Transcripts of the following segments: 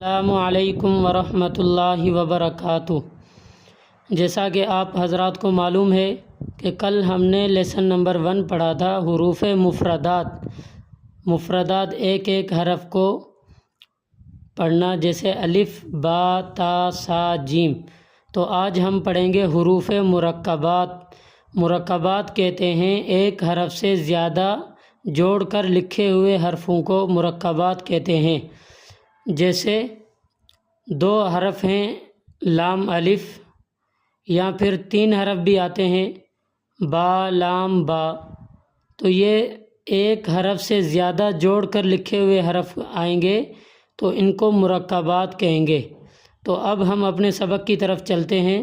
السلام علیکم ورحمۃ اللہ وبرکاتہ۔ جیسا کہ آپ حضرات کو معلوم ہے کہ کل ہم نے لیسن نمبر 1 پڑھا تھا، حروف مفردات ایک ایک حرف کو پڑھنا، جیسے الف، با، تا، سا، جیم۔ تو آج ہم پڑھیں گے حروف مرکبات۔ مرکبات کہتے ہیں ایک حرف سے زیادہ جوڑ کر لکھے ہوئے حرفوں کو مرکبات کہتے ہیں۔ جیسے 2 حرف ہیں لام الف، یا پھر 3 حرف بھی آتے ہیں با لام با، تو یہ ایک حرف سے زیادہ جوڑ کر لکھے ہوئے حرف آئیں گے تو ان کو مرکبات کہیں گے۔ تو اب ہم اپنے سبق کی طرف چلتے ہیں۔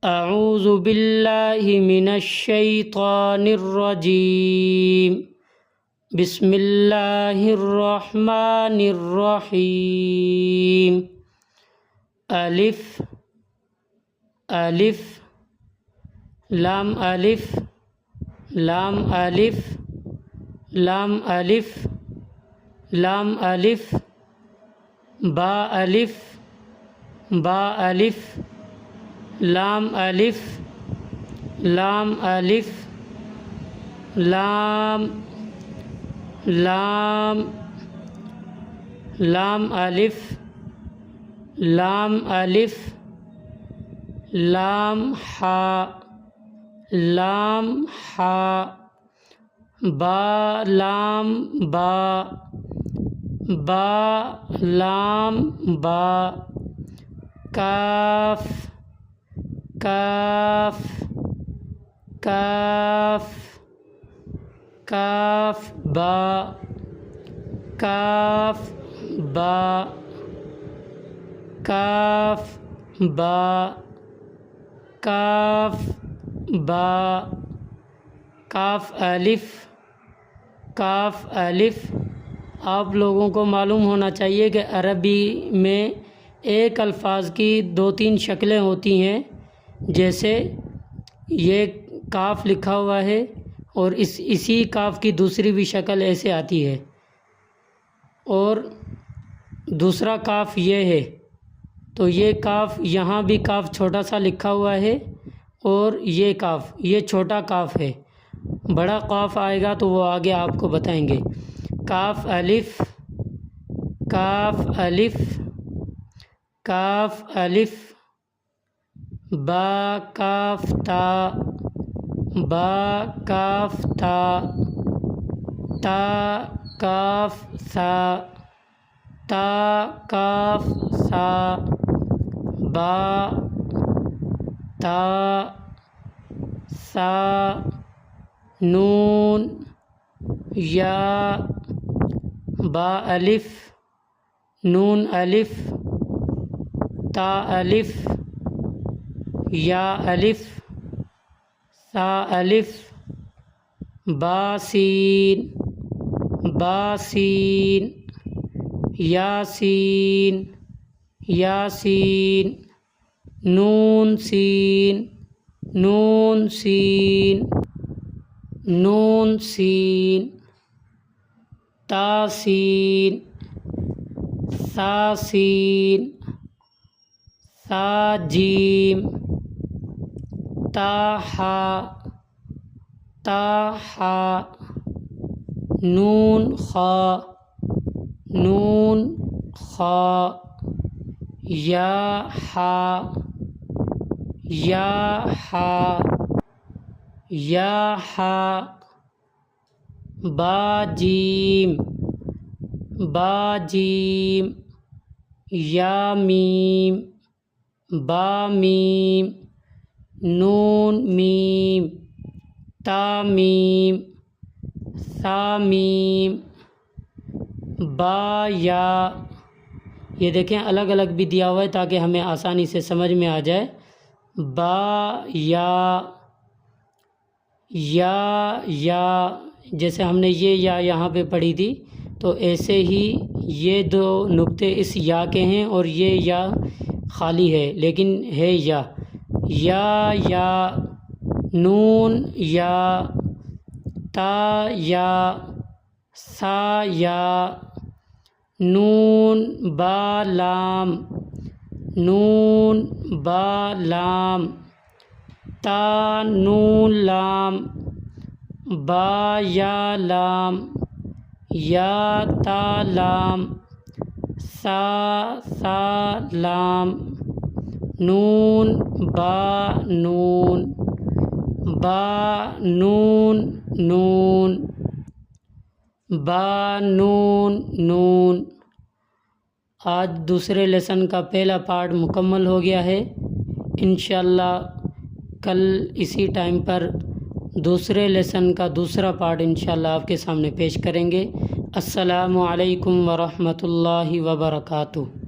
اعوذ باللہ من الشیطان الرجیم، بسم اللہ الرحمن الرحیم۔ الف الف، لام الف، لام الف، لام الف، لام الف، با الف، با الف، لام الف، لام الف، لام لام، لام الف، لام الف، لام حا، لام حا، با لام با، با لام با، کاف کاف، کاف کاف با، کاف با، کاف با، کاف با، کاف الف، کاف الف۔ آپ لوگوں کو معلوم ہونا چاہیے کہ عربی میں ایک الفاظ کی 2-3 شکلیں ہوتی ہیں، جیسے یہ کاف لکھا ہوا ہے اور اسی کاف کی دوسری بھی شکل ایسے آتی ہے، اور دوسرا کاف یہ ہے، تو یہ کاف یہاں بھی کاف چھوٹا سا لکھا ہوا ہے، اور یہ کاف یہ چھوٹا کاف ہے۔ بڑا کاف آئے گا تو وہ آگے آپ کو بتائیں گے۔ کاف الف، کاف الف، کاف الف، با کاف تا، با کاف تا، تا کاف سا، تا کاف سا، با تا سا، نون یا، با الف، نون الف، تا الف، یا الف، سا الف، با سین، با سین، یا سین، یا سین، نون سین، نون سین، نون سین، تا سین، سا سین، سا جیم، تا حا، تا حا، نون خا، نون خا، یا حا، یا حا، یا حا، با جیم، با جیم، یا میم، با میم، نون میم، تا میم، سا میم، با یا۔ یہ دیکھیں الگ الگ بھی دیا ہوا ہے تاکہ ہمیں آسانی سے سمجھ میں آ جائے۔ با یا، یا جیسے ہم نے یہ یا یہاں پہ پڑھی تھی، تو ایسے ہی یہ 2 نقطے اس یا کے ہیں، اور یہ یا خالی ہے لیکن ہے یا، یا نون یا، تا یا، سا یا، نون با لام، نون با لام، تا نون لام، با یا لام، یا تا لام، سا سا لام، نون با نون، با نون نون، با نون نون۔ آج دوسرے لیسن کا پہلا پارٹ مکمل ہو گیا ہے۔ انشاءاللہ کل اسی ٹائم پر دوسرے لیسن کا دوسرا پارٹ انشاءاللہ آپ کے سامنے پیش کریں گے۔ السلام علیکم ورحمۃ اللہ وبرکاتہ۔